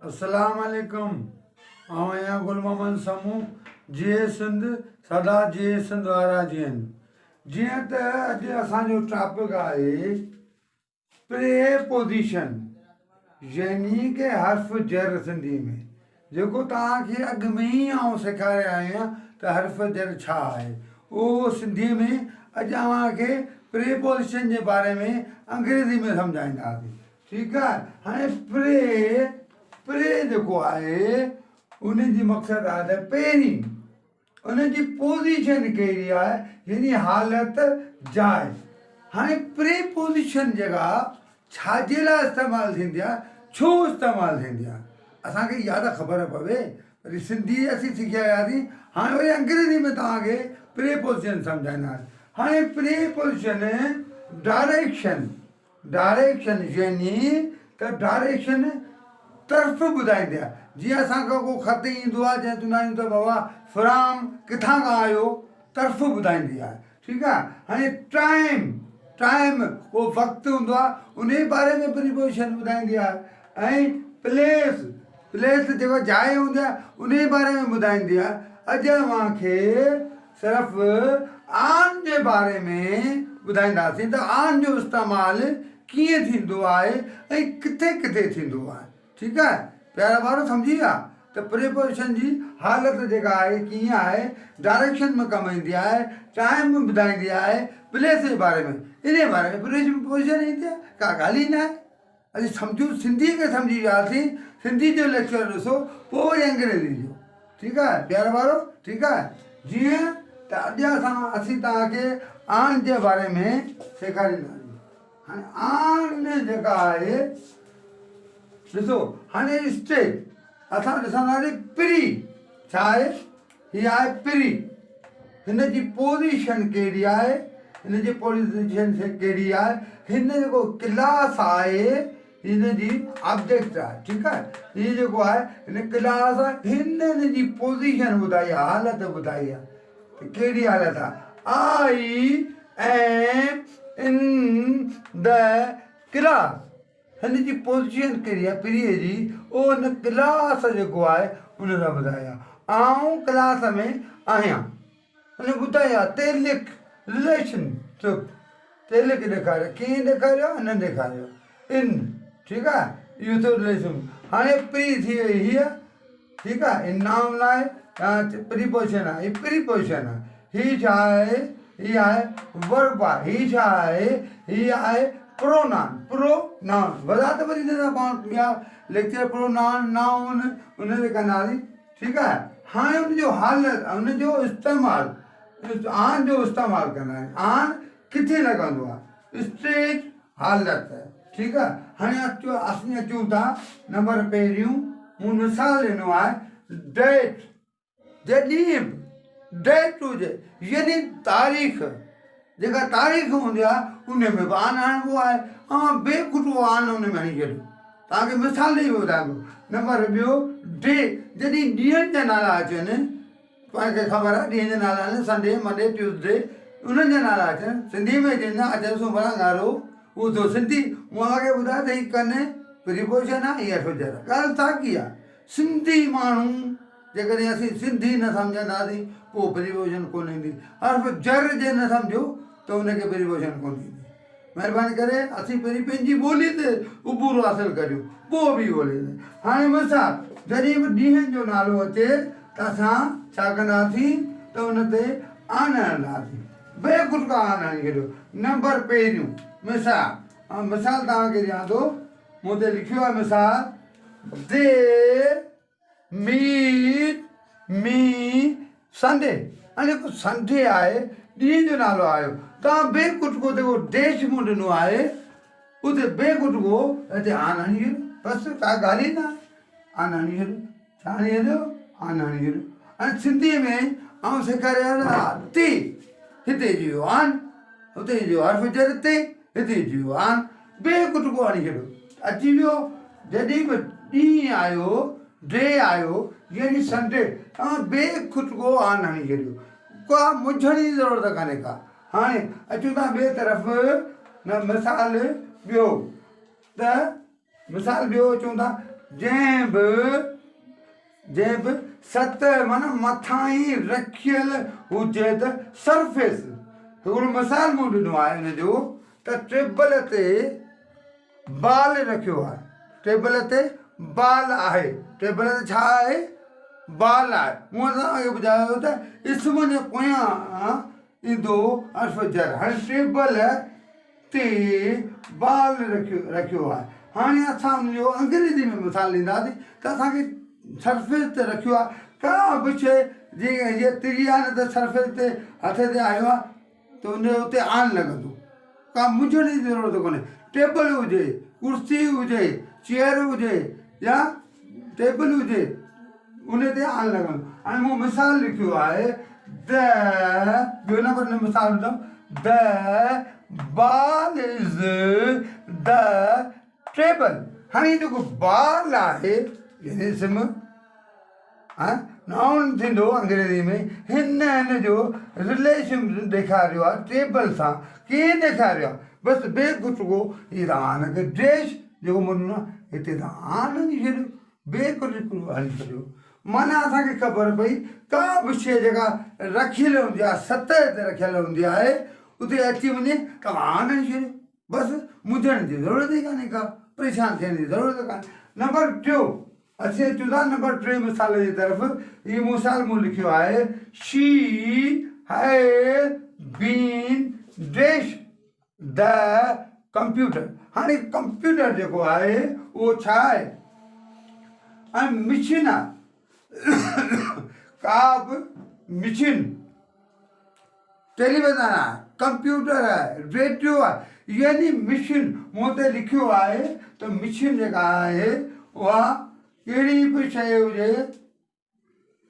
अस्सलाम वालेकुम। आया गुल मोहम्मद समूह जे सिंध सदा जे सिंध वारा जियन जीअं त अॼु असांजो टॉपिक आहे प्रेपोजिशन यानी के हर्फ जर सिंधी में जेको तव्हांखे अॻु में ई आउं सेखारे आहियां त हर्फ जर छा आहे उहो सिंधी में अॼु तव्हांखे प्रेपोजिशन जे बारे में अंग्रेज़ी में सम्झाईंदासीं। ठीकु आहे। हाणे प्रे जेको आहे उनजी मक़सदु आहे त पहिरीं उनजी पोज़ीशन कहिड़ी आहे यानी हालत जाइ। हाणे प्रेपोजिशन जेका छाजे लाइ इस्तेमालु थींदी आहे छो इस्तेमालु थींदी आहे असांखे इहा त ख़बर पवे। वरी सिंधी असीं सिखी आयासीं, हाणे वरी अंग्रेज़ी में तव्हांखे प्रेपोजिशन सम्झाईंदासीं। हाणे प्रेपोजिशन डायरेक्शन यानी त डायरेक्शन तरफ़ ॿुधाईंदी आहे। जीअं असांखां को ख़त ईंदो आहे जंहिं चवंदा आहियूं त बाबा फ्राम किथां खां आयो तरफ़ ॿुधाईंदी आहे। ठीकु आहे। हाणे टाइम उहो वक़्तु हूंदो आहे उन जे बारे में प्रीपोजिशन ॿुधाईंदी आहे। ऐं प्लेस जेको जाइ हूंदी आहे उन जे बारे में ॿुधाईंदी आहे। अॼु मूंखे सिर्फ़ु आन जे बारे में ॿुधाईंदासीं त आन जो इस्तेमालु कीअं थींदो आहे ऐं किथे किथे थींदो आहे। ठीकु आहे। प्यारा ॿार सम्झी विया त प्रेपोजिशन जी हालत जेका आहे कीअं आहे, डायरेक्शन में कमु ईंदी आहे, टाइम ॿुधाईंदी आहे, प्लेस जे बारे में इन जे बारे में प्रेपोजिशन ईंदी आहे। का ॻाल्हि ई न आहे। असीं सम्झूं सिंधीअ खे सम्झी वियासीं। सिंधी जो लेक्चर ॾिसो पोइ वरी अंग्रेज़ी जो। ठीकु आहे प्यारा ॿारो। ठीकु आहे। जीअं त अॼु असीं तव्हांखे आन जे बारे में सेखारींदासीं। हाणे आन जेका आहे ॾिसो, हाणे स्टेट असां ॾिसंदासीं प्री छा आहे। हीअ आहे प्री। हिन जी पोज़ीशन कहिड़ी आहे, हिन जी पोज़ीशन कहिड़ी आहे। हिन जेको क्लास आहे हिन जी ऑब्जेक्ट आहे। ठीकु आहे। हीअ जेको आहे हिन क्लास आहे, हिन जी पोज़ीशन ॿुधाई आहे, हालत ॿुधाई आहे त कहिड़ी हालत आहे। I am in the class. हिन जी पोज़ीशन कहिड़ी आहे प्रीअ जी, उहो हिन क्लास जेको आहे उन सां ॿुधाई आहे। आउं क्लास में आहियां हुन ॿुधाई आहे। ते लिख रिलेशनशिप ते लिख ॾेखारियो। कीअं ॾेखारियो? हिन ॾेखारियो इन। ठीकु आहे। इहो थियो रिलेशन। हाणे प्री थी वई हीअ। ठीकु आहे। इन नाउन लाइ प्रीपोजिशन आहे। हीअ प्रीपोजिशन आहे। हीअ छा आहे? हीअ आहे वर्ब आहे। हीअ छा आहे? हीअ आहे प्रोनाउन। वधात वरी हिन सां पाण ॿिया लेक्चर नाउन उन ते कंदासीं। ठीकु आहे। हाणे हुनजो हालत हुनजो इस्तेमालु आन जो इस्तेमालु कंदा आहिनि। आन किथे लॻंदो आहे? स्टेट हालत। ठीकु आहे। हाणे असीं अचूं था नंबर पहिरियों मूं मिसाल ॾिनो आहे डेट। जॾहिं डेट हुजे यानी तारीख़, जेका तारीख़ हूंदी आहे उन में बि आन आणिबो आहे। बेखुटो आन उन में हणी छॾियो। तव्हांखे मिसाल ॾेई ॿुधाईंदो। नंबर ॿियो डे। जॾहिं ॾींहंनि जा नाला अचनि, तव्हांखे ख़बर आहे ॾींहंनि जा नाला आहिनि संडे मंडे ट्यूसडे, उन्हनि जा नाला अचनि सिंधी में चवंदा अचनि सूमर ॻारो उहो थियो सिंधी। मूंखे ॿुधाए त हीअ कनि प्रीपोजिशन आहे इहा छो जर। ॻाल्हि साॻी आहे। सिंधी माण्हू जेकॾहिं असीं सिंधी न सम्झंदासीं पोइ प्रीपोजिशन कोन ईंदी। हर्फ़ जर जे न सम्झो त हुनखे प्रीपोजिशन कोन ईंदी। महिरबानी करे असीं पहिरीं पंहिंजी ॿोली ते उबूर हासिलु करियूं पोइ बि ॿोली ते। हाणे मिसाल जॾहिं बि ॾींहंनि जो नालो अचे त असां छा कंदासीं त हुन ते आन हणंदासीं। बेखुटका आन हणी छॾियो। नंबर पहिरियों मिसाल तव्हांखे ॾियां थो। मूं ते लिखियो आहे मिसाल दे मीट मी संडे। हाणे जेको संडे आहे ॾींहं जो नालो आयो, तव्हां बेखुटको जेको देश मूं ॾिनो आहे उते बेखुटको हिते आन हणी छॾियो। बसि का ॻाल्हि ई न आहे। आन हणी छॾियो। छा हणी छॾियो? आन हणी छॾियो। हाणे सिंधीअ में आउं सेखारियो ते, हिते जी वियो आन, हुते जी वियो हर्फ़ जर ते, हिते जी वियो आन। बेखुटको हणी छॾियो। अची वियो। जॾहिं बि ॾींहुं आयो डे आयो यानी संडे, तव्हां बेखुटको आन हणी छॾियो। का मुझण जी ज़रूरत कान्हे का। हाणे अचूं था ॿिए तरफ़ न मिसाल ॿियो त मिसाल ॿियो अचूं था जंहिं बि सतह माना मथां ई रखियल हुजे त सरफेस। हिकिड़ो मिसाल मूं ॾिनो आहे हिन जो त टेबल ते बाल रखियो आहे, टेबल ते बाल आहे, टेबल ते छा आहे, बाल आहे। मूं तव्हांखे ॿुधायो त इस्म जे पोयां ईंदो अर्फ़ जर। हाणे टेबल ते बाल रखियो आहे। हाणे असां हुनजो अंग्रेज़ी में मिसाल ॾींदासीं त असांखे सरफेस ते रखियो आहे, का बि शइ जीअं हीअ तिरी आहे न त सरफेस ते हथ ते आयो आहे त हुनजो उते आन लॻंदो, का मुंझण जी ज़रूरत कोन्हे। टेबल हुजे, कुर्सी हुजे, चेयर हुजे या टेबल हुजे, उन ते आन लॻंदो। हाणे मूं मिसाल लिखियो आहे ॿियो नंबर में मिसाल ॾींदुमि, the ball is the table. हाणे जेको बॉल आहे यानी इस्म नाउन थींदो अंग्रेज़ी में, हिन जो रिलेशन ॾेखारियो आहे टेबल सां। कीअं ॾेखारियो आहे, बसि बेकुटको हीअ तव्हां हिनखे ड्रेस जेको मुनो आहे हिते तव्हां आन हणी छॾियो, बेकुटको हणी छॾियो। माना असांखे ख़बर पई का बि शइ जेका रखियल हूंदी आहे, सतह ते रखियल हूंदी आहे, उते अची वञे तव्हां आन हणी छॾियो, बसि मुंझण जी ज़रूरत ई कान्हे, का परेशान थियण जी ज़रूरत कान्हे। नंबर टियों अचे चुदा नंबर 3 मिसाल जी तरफ़। ये मिसाल मूं लिखियो आहे, she has been dash the computer. हाणे कंप्यूटर जेको आहे उहो छा आहे, ऐं मशीन आहे, का बि मशीन, टेलीविज़न आहे, कंप्यूटर आहे, रेडियो आहे, यानी मशीन। मूं ते लिखियो आहे त मशीन जेका आहे उहा कहिड़ी बि शइ हुजे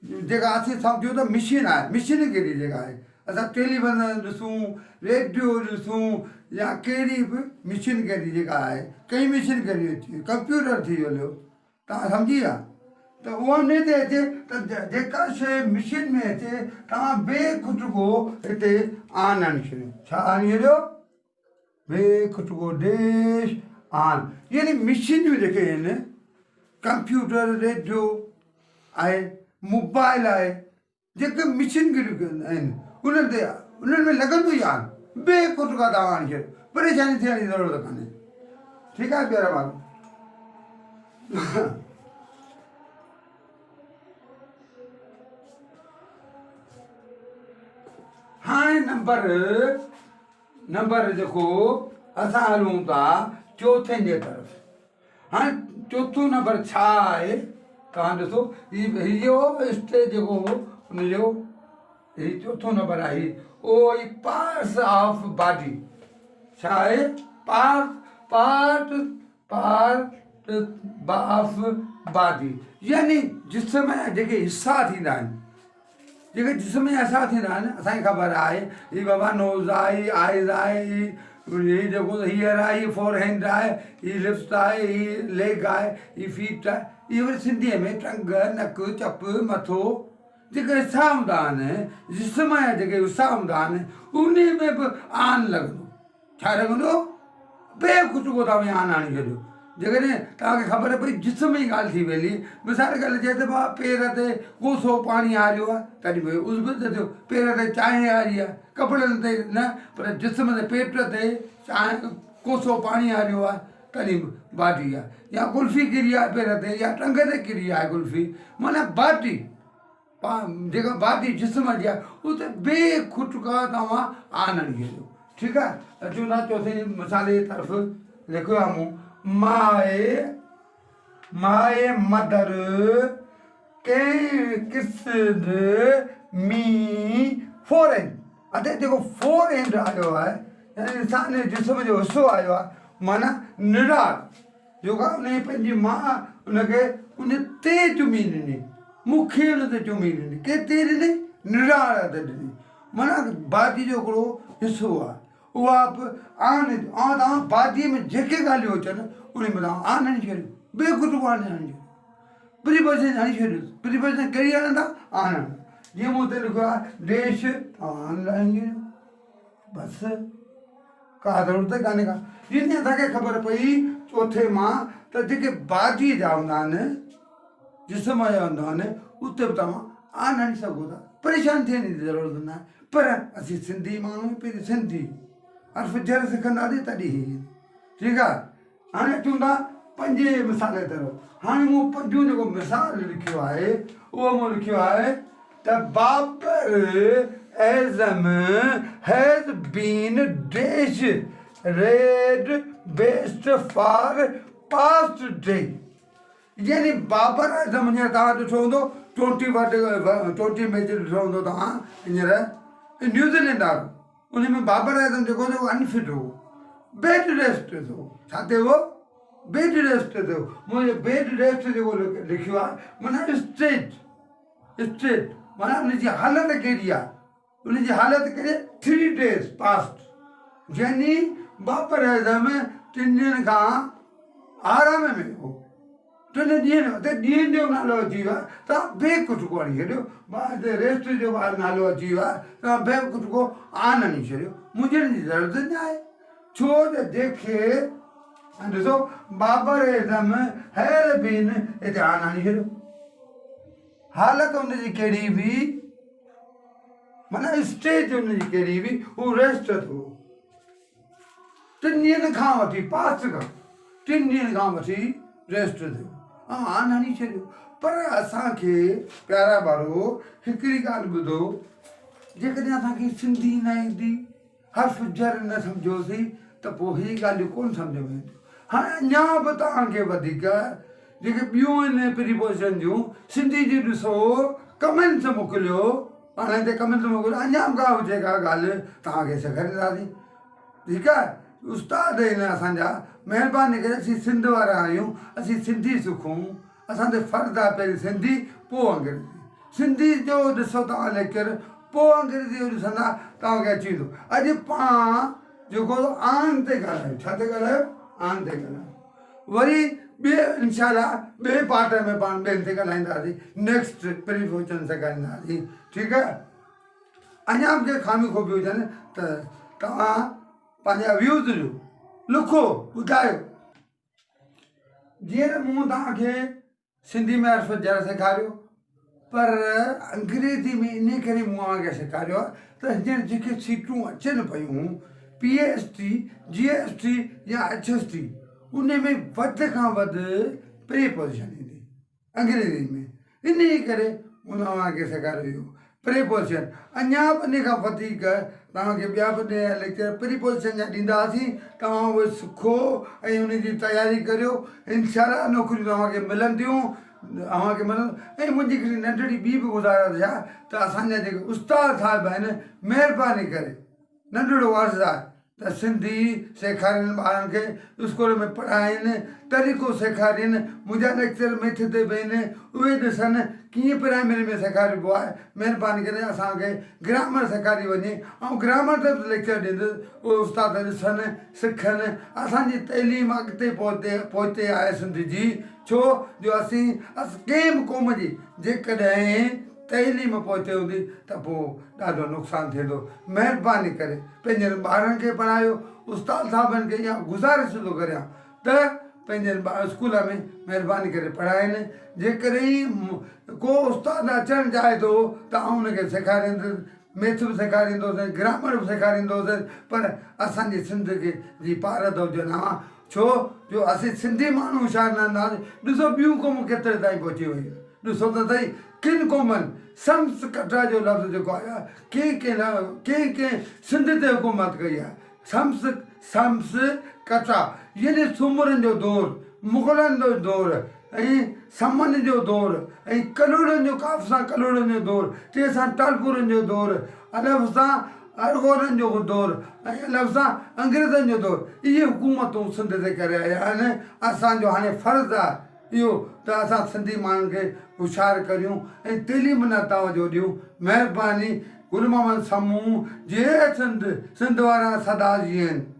जेका असीं सम्झूं त मशीन आहे। मशीन कहिड़ी जेका आहे, असां टेलीविज़न ॾिसूं, रेडियो ॾिसूं या कहिड़ी बि मशीन कहिड़ी जेका आहे, कई मशीन कहिड़ी अचे, कंप्यूटर थी वियो, तव्हां सम्झी विया। त उहा उन ते अचे त जेका शइ मशीन में अचे तव्हां बेखुटको हिते आन हणी छॾियो। छा हणी छॾियो, बेखुटको डैश आन। यानी मशीनियूं जेके आहिनि, कंप्यूटर, रेडियो आहे, मोबाइल आहे, जेके मशीनगिरियूं आहिनि उन्हनि में लॻंदो ई आन, बेखुटका तव्हां हणी छॾियो, परेशानी थियण जी ज़रूरत कान्हे। ठीकु आहे प्यारा ॿार। हाणे नंबर जेको असां हलूं था चौथे जे तरफ़। हाणे चौथों नंबर छा आहे, तव्हां ॾिसो इहो स्टेज जेको हुनजो हीउ चौथों नंबर आहे, ओ ई पार्ट्स ऑफ बॉडी। छा आहे, पार्ट ऑफ बॉडी, यानी जिस्म जा जेके हिसा थींदा आहिनि, जेके जिस्म जा हिसा थींदा आहिनि। असांखे ख़बर आहे हीअ बाबा नोज़ आहे, हीअ आइज़ आहे, हीअ जेको हीअर आहे, हीअ फोर हैंड आहे, हीअ लिप्स आहे, हीअ लेग आहे, हीअ फीट आहे, इहे वरी सिंधीअ में टंग, नक, चप, मथो, जेके हिसा हूंदा आहिनि, जिस्म जा जेके हिसा हूंदा आहिनि, उन में बि आन लॻंदो। छा लॻंदो, बेखुटको तव्हां आन हणी छॾियो। जेकॾहिं तव्हांखे ख़बर पई जिस्म जी ॻाल्हि थी वेली, मिसाल ॻाल्हि चए त भाउ पेर ते कोसो पाणी हारियो आहे, तॾहिं बि उज़ थियो, पेर ते चांहि हारी आहे, कपिड़नि ते न, पर जिस्म ते पेट ते चांहि कोसो पाणी हारियो आहे, तॾहिं बि बॉडी आहे। या कुल्फ़ी किरी आहे पेर ते, या टंग ते किरी आहे कुल्फ़ी, माना बॉडी, जेका बॉडी जिस्म जी आहे उते बेखुटका तव्हां आन हणी छॾियो। ठीकु आहे। अचूं था चौथे मिसाल जी तरफ़। लिखियो आहे मूं, माए mother can kissed mid four hand. अते जेको फोर हैंड आयो आहे, यानी इंसान जे जिस्म जो हिसो आयो आहे, माना निरार, जेका उन पंहिंजी माउ उनखे उन ते चुमी ॾिनी, मूंखे उन ते चुमी ॾिनी, केते ॾिनी, निरार ते ॾिनी, माना बादी जो हिकिड़ो हिसो आहे, उहा बि आन। ऐं तव्हां बादीअ में जेके ॻाल्हियूं अचनि उन में तव्हां आन हणी छॾियो, बेखुटको आन हणी छॾियो, प्रीपोज़िशन हणी छॾियो। प्रीपोज़िशन कहिड़ी हणंदा, आन हणंदा। जीअं मूं ते लिखियो आहे देश, तव्हां आन हणी छॾियो, बसि का ज़रूरत कान्हे का। जीअं असांखे ख़बर पई चौथे मां त जेके बाजी जा हूंदा आहिनि जिस्म जा हूंदा आहिनि उते बि तव्हां आन हणी सघो था, परेशान थियण जी ज़रूरत न आहे। पर असीं सिंधी माण्हू पहिरीं सिंधी हर्फ़ जर सिखंदासीं तॾहिं ठीकु आहे। हाणे अचूं था पंजे मिसाल तरफ़। हाणे मूं पंजो जेको मिसाल लिखियो आहे उहो मूं लिखियो आहे त Babar Azam has been dash rated best for past day. यानी बाबर आज़म हींअर तव्हां ॾिठो हूंदो 20 मैच ॾिठो हूंदो तव्हां हींअर न्यूज़ीलैंड वारो, उन में बाबर आज़म जेको हो अनफिट हो, बेड रेस्ट थियो। छा थियो हो? बेड रेस्ट थियो। मुंहिंजो बेड रेस्ट जेको लिखियो आहे माना स्ट्रेट माना उनजी हालत कहिड़ी आहे, उनजी हालत कहिड़ी 3 days पास्ट। यानी बाबर आज़म 3 ॾींहंनि खां आराम में हो, 3 ॾींहं ते ॾींहंनि जो नालो अची वियो आहे तव्हां बेकुटको हणी छॾियो, रेस्ट जो नालो अची वियो आहे तव्हां बेकुटको आन हणी छॾियो। मुंझण जी ज़रूरत न आहे, छो त जेके ॾिसो बाबर एज़म हैर बीन हिते आन हणी छॾियो, हालत हुनजी कहिड़ी हुई माना स्टेज हुनजी कहिड़ी हुई, हू रेस्ट थियो 3 ॾींहंनि खां वठी पास्ट खां 3 ॾींहंनि खां वठी रेस्ट थियो ऐं आन हणी छॾियो। पर असांखे प्यारा ॿारो हिकिड़ी ॻाल्हि ॿुधो, जेकॾहिं असांखे सिंधी न ईंदी हर्फ़ जर न सम्झोसीं त पोइ हीअ ॻाल्हियूं कोन सम्झ में ईंदियूं। हाणे अञा बि तव्हांखे वधीक जेके ॿियूं आहिनि प्रीपोज़िशन जूं सिंधी जी ॾिसो कमेंट्स मोकिलियो, पाण हिते कमेंट्स मोकिलियो, अञा बि का हुजे का ॻाल्हि तव्हांखे सेखारींदासीं। ठीकु आहे, उस्ताद आहिनि असांजा, महिरबानी करे असीं सिंध वारा आहियूं, असीं सिंधी सिखूं, असांजो फ़र्ज़ु आहे पहिरीं सिंधी पोइ अंग्रेज़ी। सिंधी जो ॾिसो तव्हां लेक्चर, पोइ अंग्रेज़ी जो ॾिसंदा तव्हांखे अची वेंदो। अॼु पाण जेको आन ते ॻाल्हायूं, छा ते ॻाल्हायो? आन ते ॻाल्हायूं। वरी ॿिए इंशाअल्लाह ॿिए पार्ट में पाण ॿियनि ते ॻाल्हाईंदासीं, नेक्स्ट प्रीपोज़िशन सेखारींदासीं। ठीकु आहे, अञा बि के खामियूं खोबियूं हुजनि त तव्हां पंहिंजा व्यूज़ ॾियो, लिखो, ॿुधायो। जीअं मूं तव्हांखे सिंधी में हर्फ़ जर सेखारियो, पर अंग्रेज़ी में इन करे मूं तव्हांखे सेखारियो आहे त हींअर जेके सीटूं अचनि पियूं PST GST या HST, उन में वधि खां वधि प्रीपोज़िशन ईंदी अंग्रेज़ी में, इन करे मूं तव्हांखे सेखारियो प्रीपोज़िशन। अञा बि इन खां वधीक तव्हांखे ॿिया बि लेक्चर प्रीपोज़िशन जा ॾींदासीं, तव्हां उहे सिखो ऐं उनजी तयारी करियो, इंशाअल्लाह नौकरियूं तव्हांखे मिलंदियूं। ऐं मुंहिंजी हिकिड़ी नंढड़ी ॿी बि गुज़ारिश आहे त असांजा जेके उस्ताद साहिब आहिनि, महिरबानी करे नंढड़ो अर्ज़ु आहे त सिंधी सेखारीनि ॿारनि खे, स्कूल में पढ़ाइनि, तरीक़ो सेखारीनि, मुंहिंजा लेक्चर मैथ ते बि आहिनि, उहे ॾिसनि कीअं प्राइमरी में सेखारिबो आहे। महिरबानी करे असांखे ग्रामर सेखारी वञे ऐं ग्रामर ते बि लेक्चर ॾींदुसि, उहे उस्ताद ॾिसनि सिखनि। असांजी तइलीम अॻिते पहुते आहे सिंध जी, छो जो असीं कंहिं बि क़ौम जी जेकॾहिं तइलीम पहुते हूंदी त पोइ ॾाढो नुक़सानु थींदो। महिरबानी करे पंहिंजनि ॿारनि खे पढ़ायो। उस्ताद साहिबनि खे इहा गुज़ारिश थो करियां त पंहिंजनि स्कूल में महिरबानी करे पढ़ाइनि। जेकॾहिं को उस्ताद अचणु चाहे थो त आउं हुनखे सेखारींदुसि, मैथ बि सेखारींदुसि, ग्रामर बि सेखारींदुसि, पर असांजी सिंध खे जी पारत हुजनि। हा, छो जो असीं सिंधी माण्हू होशियारु न हूंदासीं। ॾिसो ॿियूं क़ौमूं केतिरे ताईं पहुची वयूं, ॾिसो त सही किन क़ौमनि शम्स कटरा जो लफ़्ज़ जेको आहे कंहिं सिंध ते हुकूमत कई आहे। शम्स कटरा यानी सुमरनि जो दौरु, मुग़लनि जो दौरु ऐं समन जो दौरु ऐं कलोड़नि जो काफ़ सां कलोड़नि जो दौरु, ते सां टालपुरनि जो दौरु, अलफ़ सां अरगोरनि जो दौरु ऐं अलफ़ सां अंग्रेज़नि जो दौरु। इहे हुकूमतूं सिंध ते करे रहिया आहिनि। असांजो हाणे फ़र्ज़ु आहे इहो त असां सिंधी माण्हुनि खे होशियारु करियूं ऐं तइलीम न तवजो ॾियूं। महिरबानी गुल मोहम्मद समूह जे सिंध वारा सदा जीअनि।